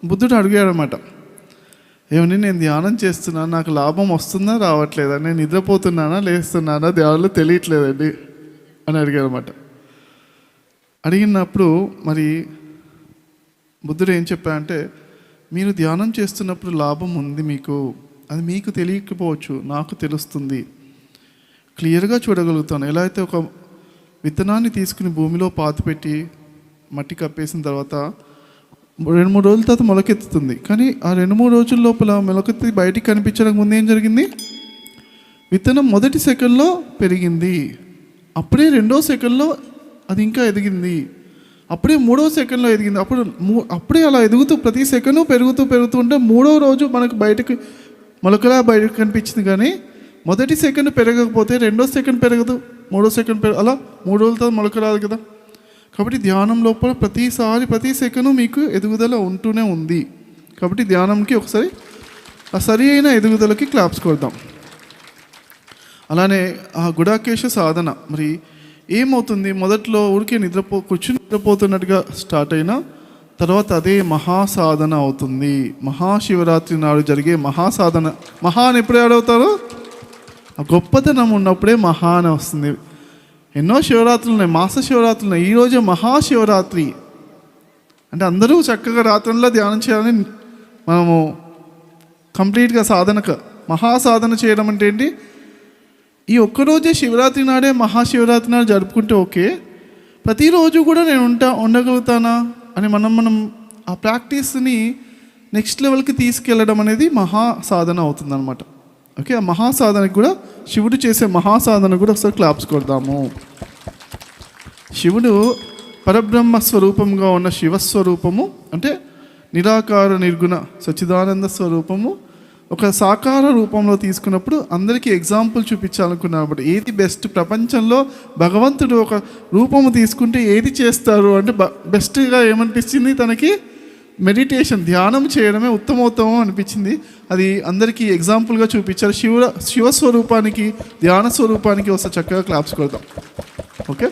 బుద్ధుడు అడిగాడనమాట, ఏమని నేను ధ్యానం చేస్తున్నాను, నాకు లాభం వస్తుందా రావట్లేదా, నేను నిద్రపోతున్నానా లేస్తున్నానా ధ్యానంలో తెలియట్లేదండి అని అడిగాడనమాట. అడిగినప్పుడు మరి బుద్ధుడు ఏం చెప్పాడంటే, మీరు ధ్యానం చేస్తున్నప్పుడు లాభం ఉంది మీకు, అది మీకు తెలియకపోవచ్చు, నాకు తెలుస్తుంది, క్లియర్గా చూడగలుగుతాను. ఎలా అయితే ఒక విత్తనాన్ని తీసుకుని భూమిలో పాతిపెట్టి మట్టి కప్పేసిన తర్వాత 2-3 రోజుల తర్వాత మొలకెత్తుతుంది. కానీ ఆ 2-3 రోజుల లోపల మొలకెత్తి బయటికి కనిపించడానికి ముందు ఏం జరిగింది? విత్తనం మొదటి సెకండ్లో పెరిగింది, అప్పుడే 2వ సెకండ్లో అది ఇంకా ఎదిగింది, అప్పుడే 3వ సెకండ్లో ఎదిగింది. అప్పుడే అలా ఎదుగుతూ ప్రతి సెకండ్ పెరుగుతూ ఉంటే 3వ రోజు మనకు బయటకు మొలకలా బయటకు కనిపించింది. కానీ మొదటి సెకండ్ పెరగకపోతే 2వ సెకండ్ పెరగదు, 3వ సెకండ్ అలా 3 రోజుల తర్వాత మొలక రాదు కదా. కాబట్టి ధ్యానం లోపల ప్రతి సెకండ్ మీకు ఎదుగుదల ఉంటూనే ఉంది. కాబట్టి ధ్యానంకి ఒకసారి ఆ సరి అయిన ఎదుగుదలకి క్లాప్స్ కొడదాం. అలానే ఆ గుడాకేశ సాధన మరి ఏమవుతుంది? మొదట్లో ఊరికే కూర్చుని నిద్రపోతున్నట్టుగా స్టార్ట్ అయినా తర్వాత అదే మహాసాధన అవుతుంది. మహాశివరాత్రి నాడు జరిగే మహాసాధన. మహాన్ ఎప్పుడు ఏడవుతారో ఆ గొప్పతనం ఉన్నప్పుడే మహాన్ వస్తుంది. ఎన్నో శివరాత్రులు ఉన్నాయి, మాస శివరాత్రులు ఉన్నాయి, ఈరోజే మహాశివరాత్రి. అంటే అందరూ చక్కగా రాత్రుల్లో ధ్యానం చేయాలని మనము కంప్లీట్గా మహాసాధన చేయడం అంటే ఏంటి? ఈ ఒక్కరోజే శివరాత్రి నాడే మహాశివరాత్రి నాడు జరుపుకుంటే ఓకే, ప్రతిరోజు కూడా నేను ఉండగలుగుతానా అని మనం ఆ ప్రాక్టీస్ని నెక్స్ట్ లెవెల్కి తీసుకెళ్ళడం అనేది మహాసాధన అవుతుందన్నమాట. ఓకే, ఆ మహాసాధనకు కూడా శివుడు చేసే మహాసాధన కూడా ఒకసారి క్లాప్స్ కొడదాము. శివుడు పరబ్రహ్మ స్వరూపంగా ఉన్న శివస్వరూపము అంటే నిరాకార నిర్గుణ సచ్చిదానంద స్వరూపము ఒక సాకార రూపంలో తీసుకున్నప్పుడు అందరికీ ఎగ్జాంపుల్ చూపించాలనుకున్నప్పుడు ఏది బెస్ట్, ప్రపంచంలో భగవంతుడు ఒక రూపము తీసుకుంటే ఏది చేస్తారు అంటే బెస్ట్గా ఏమనిపించింది తనకి? మెడిటేషన్, ధ్యానం చేయడమే ఉత్తమోత్తమం అనిపించింది. అది అందరికీ ఎగ్జాంపుల్గా చూపించారు. శివస్వరూపానికి ధ్యాన స్వరూపానికి ఒకసారి చక్కగా క్లాప్స్ కొడదాం. ఓకే.